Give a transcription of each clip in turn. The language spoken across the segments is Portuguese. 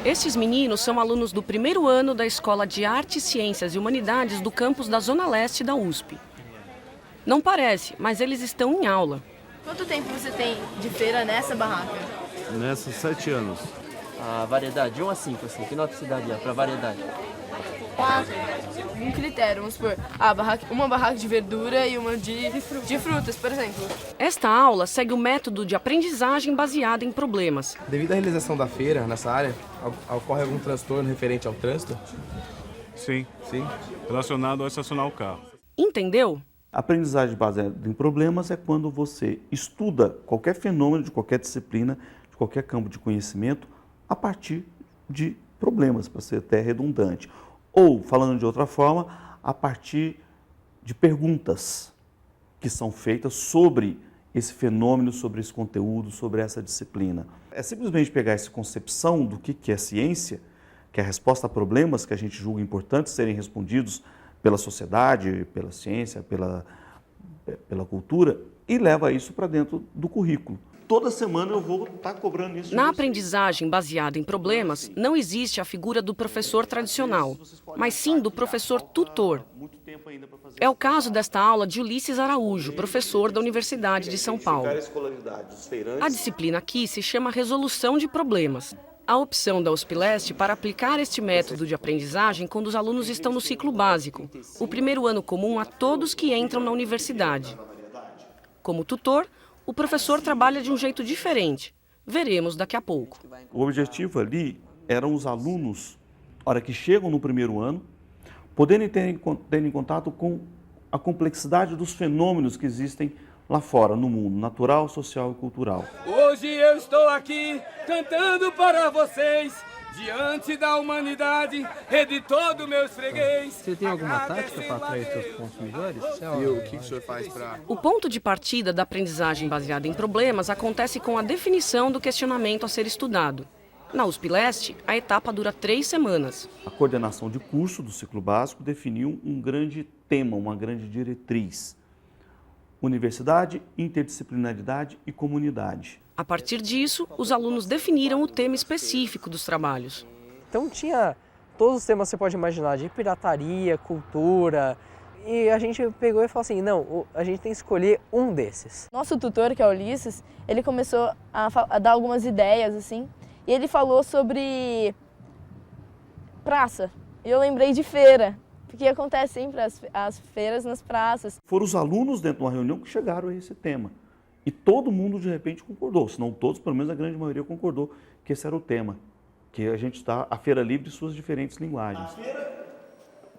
Esses meninos são alunos do primeiro ano da Escola de Artes, Ciências e Humanidades do campus da Zona Leste da USP. Não parece, mas eles estão em aula. Quanto tempo você tem de feira nessa barraca? Nessa, 7 anos. A variedade, de 1 a 5, assim, que nota você daria para variedade? 4. Um critério, vamos supor, uma barraca de verdura e uma de frutas, por exemplo. Esta aula segue o método de aprendizagem baseada em problemas. Devido à realização da feira nessa área, ocorre algum transtorno referente ao trânsito? Sim. Sim. Relacionado ao estacionar o carro. Entendeu? A aprendizagem baseada em problemas é quando você estuda qualquer fenômeno de qualquer disciplina, de qualquer campo de conhecimento, a partir de problemas, para ser até redundante. Ou, falando de outra forma, a partir de perguntas que são feitas sobre esse fenômeno, sobre esse conteúdo, sobre essa disciplina. É simplesmente pegar essa concepção do que é ciência, que é a resposta a problemas que a gente julga importantes serem respondidos pela sociedade, pela ciência, pela cultura, e leva isso para dentro do currículo. Toda semana eu vou estar cobrando isso. Na aprendizagem baseada em problemas, não existe a figura do professor tradicional, mas sim do professor tutor. É o caso desta aula de Ulisses Araújo, professor da Universidade de São Paulo. A disciplina aqui se chama Resolução de Problemas. A opção da USP Leste para aplicar este método de aprendizagem quando os alunos estão no ciclo básico, o primeiro ano comum a todos que entram na universidade. Como tutor, o professor trabalha de um jeito diferente. Veremos daqui a pouco. O objetivo ali eram os alunos, na hora que chegam no primeiro ano, poderem ter em contato com a complexidade dos fenômenos que existem lá fora, no mundo natural, social e cultural. Hoje eu estou aqui cantando para vocês, diante da humanidade, rede todo meus freguês. Você tem alguma tática para atrair seus consumidores? E o que o senhor faz para... O ponto de partida da aprendizagem baseada em problemas acontece com a definição do questionamento a ser estudado. Na USP Leste, a etapa dura 3 semanas. A coordenação de curso do ciclo básico definiu um grande tema, uma grande diretriz. Universidade, interdisciplinaridade e comunidade. A partir disso, os alunos definiram o tema específico dos trabalhos. Então tinha todos os temas que você pode imaginar, de pirataria, cultura, e a gente pegou e falou assim, não, a gente tem que escolher um desses. Nosso tutor, que é o Ulisses, ele começou a dar algumas ideias, assim, e ele falou sobre praça. E eu lembrei de feira, porque acontece sempre as feiras nas praças. Foram os alunos dentro de uma reunião que chegaram a esse tema. E todo mundo, de repente, concordou. Se não todos, pelo menos a grande maioria concordou que esse era o tema. Que a gente está, a Feira Livre e suas diferentes linguagens.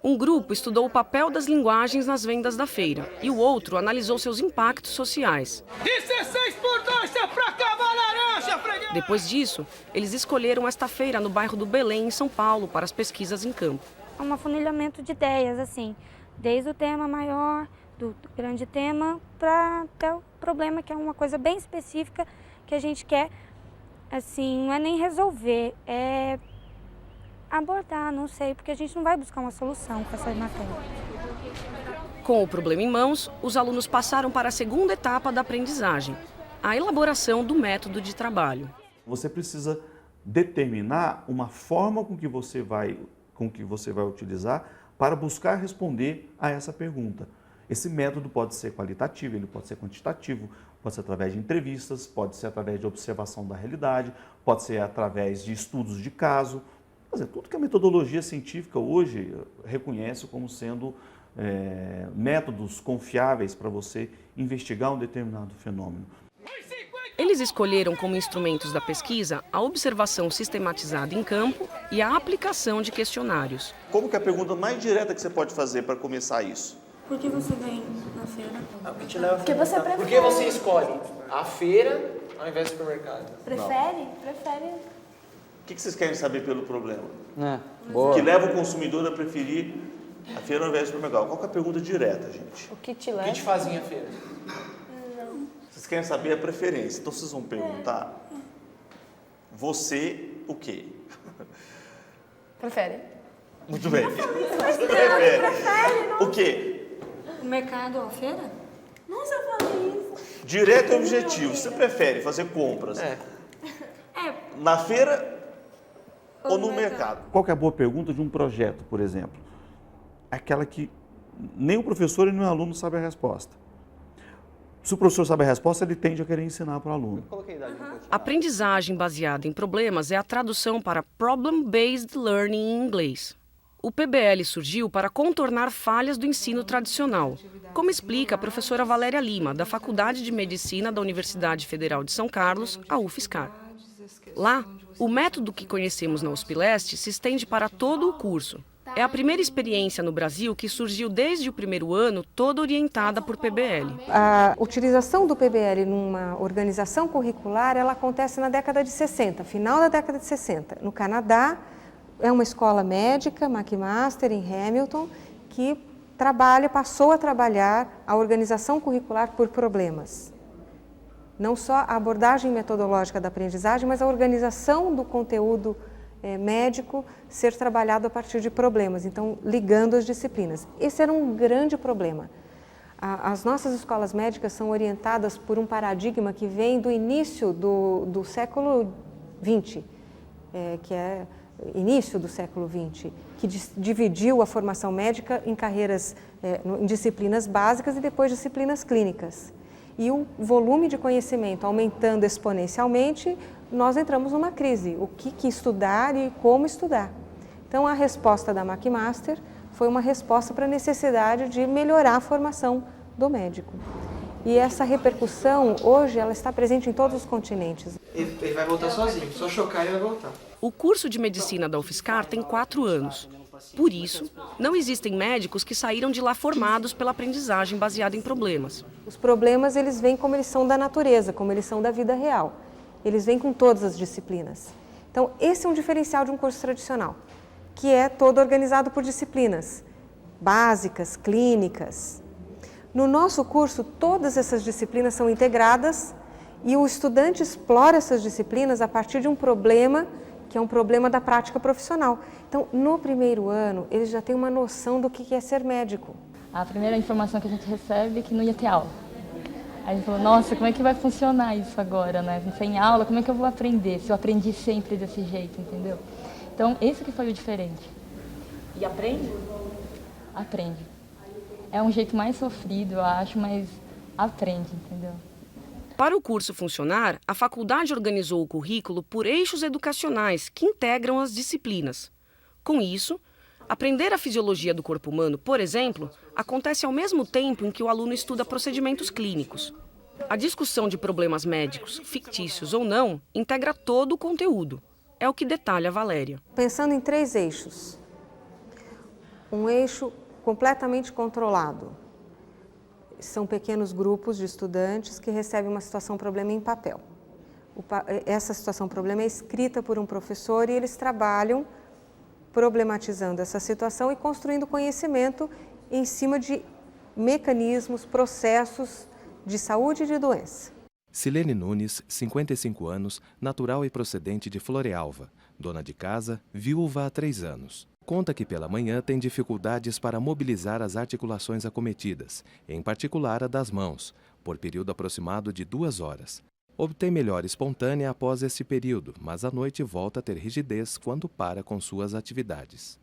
Um grupo estudou o papel das linguagens nas vendas da feira e o outro analisou seus impactos sociais. 16 por 2, é pra acabar laranja, freguês! Depois disso, eles escolheram esta feira no bairro do Belém, em São Paulo, para as pesquisas em campo. É um afunilhamento de ideias, assim, desde o tema maior, do grande tema, para até o problema, que é uma coisa bem específica que a gente quer, assim, não é nem resolver, é abordar, não sei, porque a gente não vai buscar uma solução para essa matéria. Com o problema em mãos, os alunos passaram para a segunda etapa da aprendizagem, a elaboração do método de trabalho. Você precisa determinar uma forma com que você vai utilizar para buscar responder a essa pergunta. Esse método pode ser qualitativo, ele pode ser quantitativo, pode ser através de entrevistas, pode ser através de observação da realidade, pode ser através de estudos de caso. Quer dizer, tudo que a metodologia científica hoje reconhece como sendo métodos confiáveis para você investigar um determinado fenômeno. Eles escolheram como instrumentos da pesquisa a observação sistematizada em campo e a aplicação de questionários. Como que é a pergunta mais direta que você pode fazer para começar isso? Por que você vem na feira? O que te leva a Porque você prefere. Por que você escolhe a feira ao invés do supermercado? Prefere? Prefere. O que vocês querem saber pelo problema? Boa. Que leva o consumidor a preferir a feira ao invés do supermercado? Qual que é a pergunta direta, gente? O que te O leva? que te fazia a feira? Vocês querem saber a preferência, então vocês vão perguntar, você o quê? Prefere. Muito bem. Prefere. O quê? O mercado ou a feira? Nossa, eu falei isso. Direto e objetivo. Você prefere fazer compras É, na feira ou no mercado. Qual que é a boa pergunta de um projeto, por exemplo? Aquela que nem o professor e nem o aluno sabem a resposta. Se o professor sabe a resposta, ele tende a querer ensinar para o aluno. Aprendizagem baseada em problemas é a tradução para Problem-Based Learning em inglês. O PBL surgiu para contornar falhas do ensino tradicional, como explica a professora Valéria Lima, da Faculdade de Medicina da Universidade Federal de São Carlos, a UFSCar. Lá, o método que conhecemos na USP-Leste se estende para todo o curso. É a primeira experiência no Brasil que surgiu desde o primeiro ano, toda orientada por PBL. A utilização do PBL numa organização curricular, ela acontece na década de 60, final da década de 60. No Canadá, é uma escola médica, McMaster, em Hamilton, que passou a trabalhar a organização curricular por problemas. Não só a abordagem metodológica da aprendizagem, mas a organização do conteúdo médico ser trabalhado a partir de problemas, então ligando as disciplinas. Esse era um grande problema. As nossas escolas médicas são orientadas por um paradigma que vem do início do século XX, que é início do século XX, que dividiu a formação médica em carreiras, em disciplinas básicas e depois disciplinas clínicas. E o volume de conhecimento aumentando exponencialmente, nós entramos numa crise. O que estudar e como estudar? Então, a resposta da McMaster foi uma resposta para a necessidade de melhorar a formação do médico. E essa repercussão, hoje, ela está presente em todos os continentes. Ele vai voltar sozinho, só chocar e vai voltar. O curso de medicina da UFSCar tem 4 anos. Por isso, não existem médicos que saíram de lá formados pela aprendizagem baseada em problemas. Os problemas, eles vêm como eles são da natureza, como eles são da vida real. Eles vêm com todas as disciplinas. Então, esse é um diferencial de um curso tradicional, que é todo organizado por disciplinas básicas, clínicas. No nosso curso, todas essas disciplinas são integradas e o estudante explora essas disciplinas a partir de um problema, que é um problema da prática profissional. Então, no primeiro ano, eles já têm uma noção do que é ser médico. A primeira informação que a gente recebe é que não ia ter aula. Aí a gente falou, nossa, como é que vai funcionar isso agora, né? Sem aula, como é que eu vou aprender? Se eu aprendi sempre desse jeito, entendeu? Então, esse que foi o diferente. E aprende? Aprende. É um jeito mais sofrido, eu acho, mas aprende, entendeu? Para o curso funcionar, a faculdade organizou o currículo por eixos educacionais que integram as disciplinas. Com isso, aprender a fisiologia do corpo humano, por exemplo, acontece ao mesmo tempo em que o aluno estuda procedimentos clínicos. A discussão de problemas médicos, fictícios ou não, integra todo o conteúdo. É o que detalha a Valéria. Pensando em 3 eixos. Um eixo completamente controlado. São pequenos grupos de estudantes que recebem uma situação-problema em papel. Essa situação-problema é escrita por um professor e eles trabalham problematizando essa situação e construindo conhecimento em cima de mecanismos, processos de saúde e de doença. Silene Nunes, 55 anos, natural e procedente de Florealva, dona de casa, viúva há 3 anos. Conta que pela manhã tem dificuldades para mobilizar as articulações acometidas, em particular a das mãos, por período aproximado de 2 horas. Obtém melhora espontânea após esse período, mas à noite volta a ter rigidez quando para com suas atividades.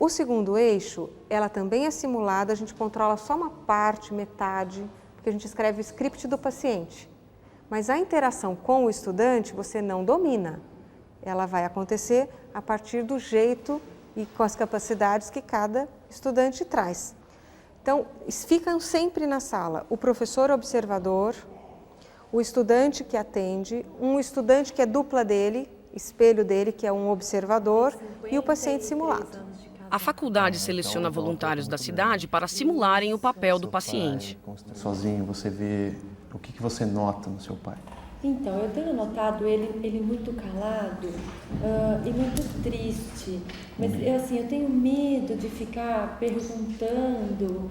O segundo eixo, ela também é simulada, a gente controla só uma parte, metade, porque a gente escreve o script do paciente. Mas a interação com o estudante você não domina. Ela vai acontecer a partir do jeito e com as capacidades que cada estudante traz. Então, ficam sempre na sala o professor observador, o estudante que atende, um estudante que é dupla dele, espelho dele, que é um observador, e o paciente simulado. A faculdade seleciona voluntários da cidade para simularem o papel do paciente. Sozinho, você vê o que você nota no seu pai? Então, eu tenho notado ele muito calado e muito triste. Mas eu tenho medo de ficar perguntando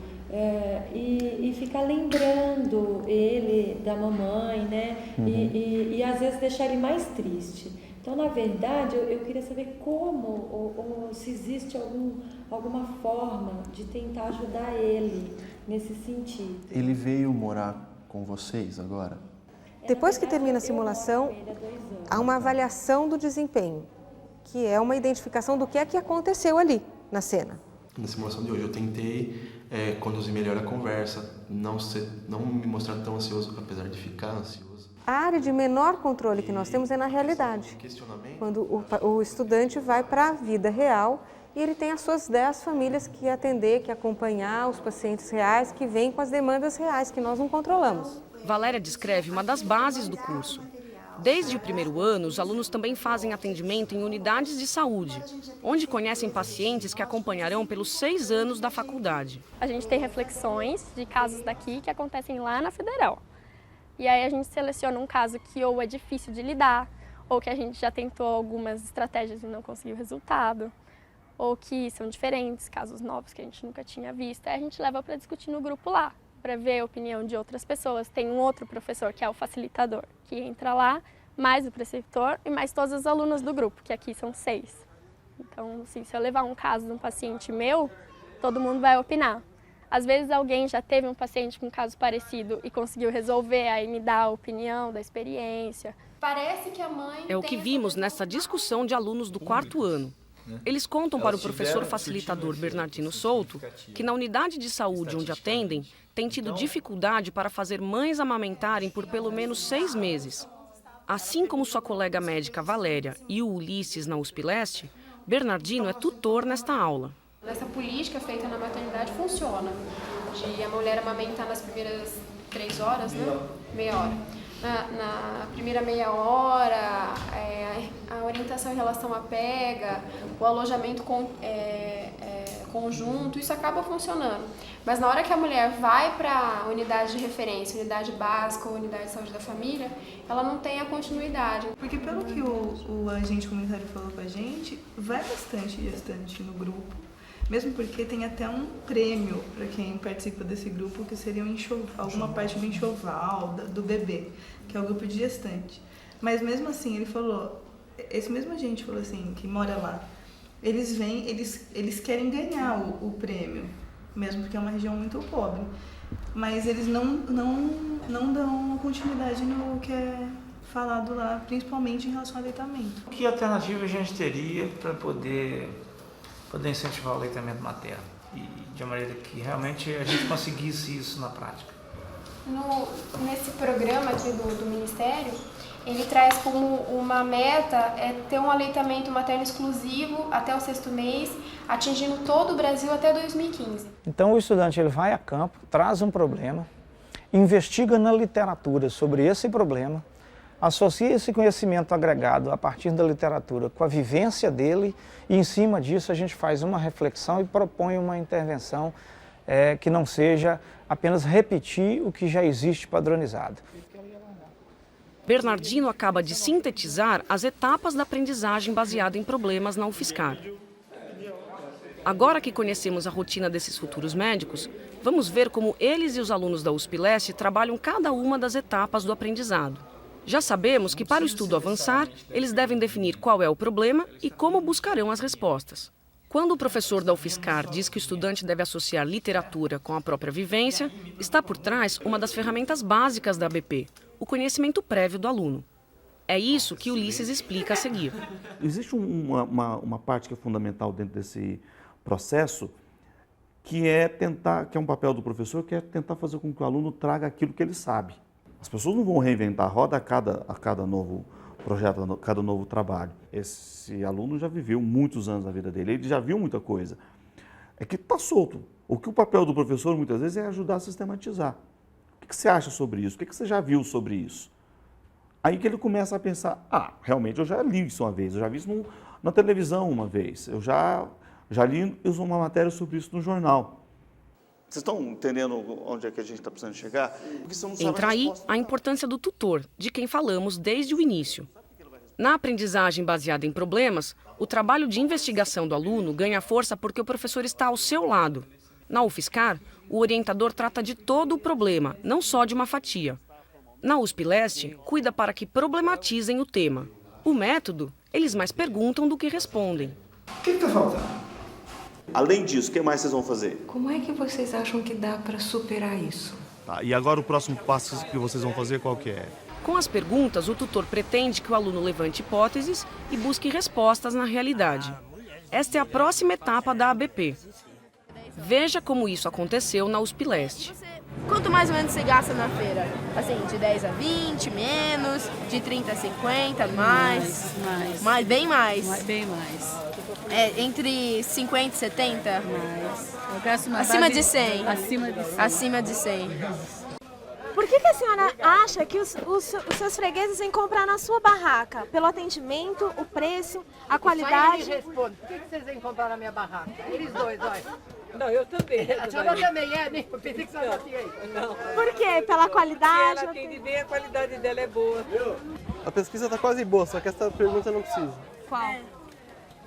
e ficar lembrando ele da mamãe, né? E às vezes deixar ele mais triste. Então, na verdade, eu queria saber como ou se existe alguma forma de tentar ajudar ele nesse sentido. Ele veio morar com vocês agora? Depois que termina a simulação, há uma avaliação do desempenho. que é uma identificação do que é que aconteceu ali na cena. Na simulação de hoje eu tentei conduzir melhor a conversa, não me mostrar tão ansioso, apesar de ficar ansioso. A área de menor controle que nós temos é na realidade, quando o estudante vai para a vida real e ele tem as suas 10 famílias que atender, que acompanhar, os pacientes reais que vêm com as demandas reais que nós não controlamos. Valéria descreve uma das bases do curso. Desde o primeiro ano, os alunos também fazem atendimento em unidades de saúde, onde conhecem pacientes que acompanharão pelos 6 anos da faculdade. A gente tem reflexões de casos daqui que acontecem lá na Federal. E aí a gente seleciona um caso que ou é difícil de lidar, ou que a gente já tentou algumas estratégias e não conseguiu resultado, ou que são diferentes, casos novos que a gente nunca tinha visto. Aí a gente leva para discutir no grupo lá, para ver a opinião de outras pessoas. Tem um outro professor, que é o facilitador, que entra lá, mais o preceptor e mais todos os alunos do grupo, que aqui são 6. Então, assim, se eu levar um caso de um paciente meu, todo mundo vai opinar. Às vezes alguém já teve um paciente com um caso parecido e conseguiu resolver, aí me dá a opinião da experiência. Parece que a mãe... É o que vimos nessa discussão de alunos do 4º ano. Eles contam para o professor facilitador Bernardino Souto que na unidade de saúde onde atendem, tem tido dificuldade para fazer mães amamentarem por pelo menos 6 meses. Assim como sua colega médica Valéria e o Ulisses na USP Leste, Bernardino é tutor nesta aula. Essa política feita na maternidade funciona, de a mulher amamentar nas primeiras 3 horas, né? Meia hora. Na primeira meia hora, a orientação em relação à pega, o alojamento conjunto, isso acaba funcionando. Mas na hora que a mulher vai para a unidade de referência, unidade básica ou unidade de saúde da família, ela não tem a continuidade. Porque pelo que o agente comunitário falou com a gente, vai bastante gestante no grupo, mesmo porque tem até um prêmio para quem participa desse grupo, que seria alguma parte do enxoval do bebê, que é o grupo de gestante. Mas mesmo assim, ele falou, esse mesmo agente falou assim, que mora lá, eles vêm, eles querem ganhar o prêmio, mesmo porque é uma região muito pobre, mas eles não dão continuidade no que é falado lá, principalmente em relação ao aleitamento. Que alternativa a gente teria para poder incentivar o aleitamento materno e de uma maneira que realmente a gente conseguisse isso na prática? Nesse programa aqui do Ministério, ele traz como uma meta ter um aleitamento materno exclusivo até o 6º mês, atingindo todo o Brasil até 2015. Então o estudante ele vai a campo, traz um problema, investiga na literatura sobre esse problema, associa esse conhecimento agregado a partir da literatura com a vivência dele e em cima disso a gente faz uma reflexão e propõe uma intervenção que não seja apenas repetir o que já existe padronizado. Bernardino acaba de sintetizar as etapas da aprendizagem baseada em problemas na UFSCar. Agora que conhecemos a rotina desses futuros médicos, vamos ver como eles e os alunos da USP Leste trabalham cada uma das etapas do aprendizado. Já sabemos que para o estudo avançar, eles devem definir qual é o problema e como buscarão as respostas. Quando o professor da UFSCar diz que o estudante deve associar literatura com a própria vivência, está por trás uma das ferramentas básicas da ABP, o conhecimento prévio do aluno. É isso que Ulisses explica a seguir. Existe uma parte que é fundamental dentro desse processo, que é um papel do professor, que é tentar fazer com que o aluno traga aquilo que ele sabe. As pessoas não vão reinventar a roda a cada novo projeto, a cada novo trabalho. Esse aluno já viveu muitos anos da vida dele, ele já viu muita coisa. É que está solto. O que o papel do professor, muitas vezes, é ajudar a sistematizar. O que você acha sobre isso? O que você já viu sobre isso? Aí que ele começa a pensar, realmente eu já li isso uma vez, eu já vi isso na televisão uma vez, eu já li uma matéria sobre isso no jornal. Vocês estão entendendo onde é que a gente está precisando chegar? Entra aí a importância do tutor, de quem falamos desde o início. Na aprendizagem baseada em problemas, o trabalho de investigação do aluno ganha força porque o professor está ao seu lado. Na UFSCar, o orientador trata de todo o problema, não só de uma fatia. Na USP Leste, cuida para que problematizem o tema. O método, eles mais perguntam do que respondem. O que está faltando? Além disso, o que mais vocês vão fazer? Como é que vocês acham que dá para superar isso? Tá, e agora o próximo passo que vocês vão fazer qual que é? Com as perguntas, o tutor pretende que o aluno levante hipóteses e busque respostas na realidade. Esta é a próxima etapa da ABP. Veja como isso aconteceu na USP Leste. Quanto mais ou menos você gasta na feira? Assim, de 10 a 20, menos, de 30 a 50, mais? Mais, bem mais. Bem mais. Entre 50 e 70? Mais. Eu gasto na acima base, de 100? Acima de 100. Acima de 100. Por que a senhora acha que os seus fregueses vêm comprar na sua barraca? Pelo atendimento, o preço, a qualidade? Só ele responde. Por que vocês vêm comprar na minha barraca? Eles dois, olha. Não, eu também. A senhora também é, né? Eu pensei que a senhora tinha aí. Não. Por quê? Pela qualidade? Ela atende bem, a qualidade dela é boa. A pesquisa está quase boa, só que essa pergunta não precisa.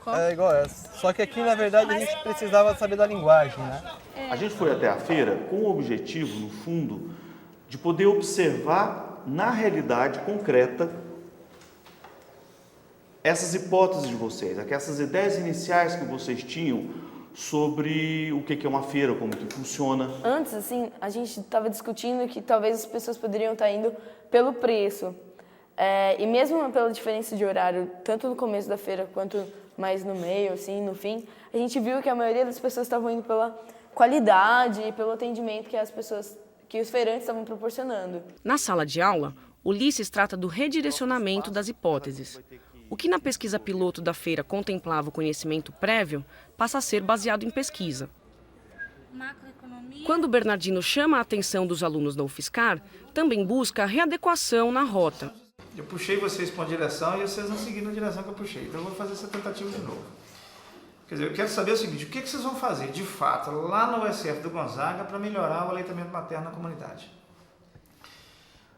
Qual? É igual essa. Só que aqui, na verdade, a gente precisava saber da linguagem, né? A gente foi até a feira com o objetivo, no fundo, de poder observar na realidade concreta essas hipóteses de vocês, essas ideias iniciais que vocês tinham sobre o que é uma feira, como que funciona. Antes, assim, a gente estava discutindo que talvez as pessoas poderiam estar indo pelo preço. E mesmo pela diferença de horário, tanto no começo da feira quanto mais no meio, assim, no fim, a gente viu que a maioria das pessoas estavam indo pela qualidade e pelo atendimento que os feirantes estavam proporcionando. Na sala de aula, Ulisses trata do redirecionamento das hipóteses. O que na pesquisa piloto da feira contemplava o conhecimento prévio, passa a ser baseado em pesquisa. Quando Bernardino chama a atenção dos alunos da UFSCar, também busca a readequação na rota. Eu puxei vocês para uma direção e vocês não seguiram a direção que eu puxei. Então eu vou fazer essa tentativa de novo. Quer dizer, eu quero saber o seguinte, o que vocês vão fazer, de fato, lá no USF do Gonzaga para melhorar o aleitamento materno na comunidade?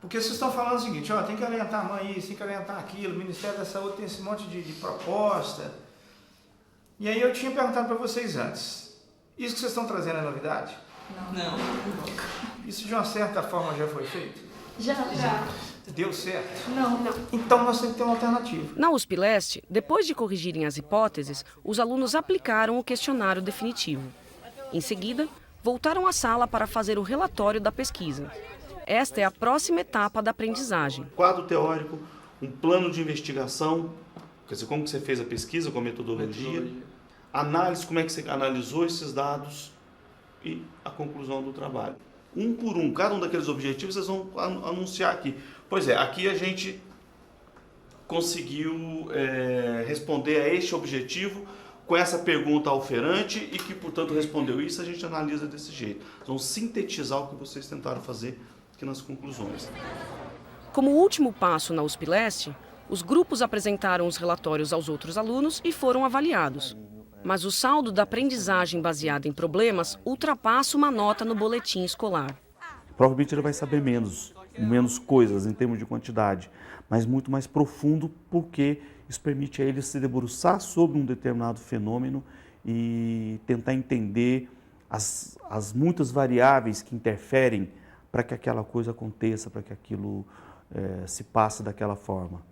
Porque vocês estão falando o seguinte, ó, tem que orientar a mãe isso, tem que orientar aquilo, o Ministério da Saúde tem esse monte de proposta. E aí eu tinha perguntado para vocês antes, isso que vocês estão trazendo é novidade? Não. Isso de uma certa forma já foi feito? Já. Deu certo? Não. Então nós temos que ter uma alternativa. Na USP Leste, depois de corrigirem as hipóteses, os alunos aplicaram o questionário definitivo. Em seguida, voltaram à sala para fazer o relatório da pesquisa. Esta é a próxima etapa da aprendizagem. Quadro teórico, um plano de investigação, quer dizer, como que você fez a pesquisa, com a metodologia, análise, como é que você analisou esses dados e a conclusão do trabalho. Um por um, cada um daqueles objetivos vocês vão anunciar aqui. Pois é, aqui a gente conseguiu responder a este objetivo com essa pergunta ao oferante e que, portanto, respondeu isso, a gente analisa desse jeito. Vamos sintetizar o que vocês tentaram fazer aqui nas conclusões. Como último passo na USP Leste, os grupos apresentaram os relatórios aos outros alunos e foram avaliados. Mas o saldo da aprendizagem baseada em problemas ultrapassa uma nota no boletim escolar. Provavelmente ele vai saber menos coisas em termos de quantidade, mas muito mais profundo, porque isso permite a ele se debruçar sobre um determinado fenômeno e tentar entender as muitas variáveis que interferem para que aquela coisa aconteça, para que aquilo se passe daquela forma.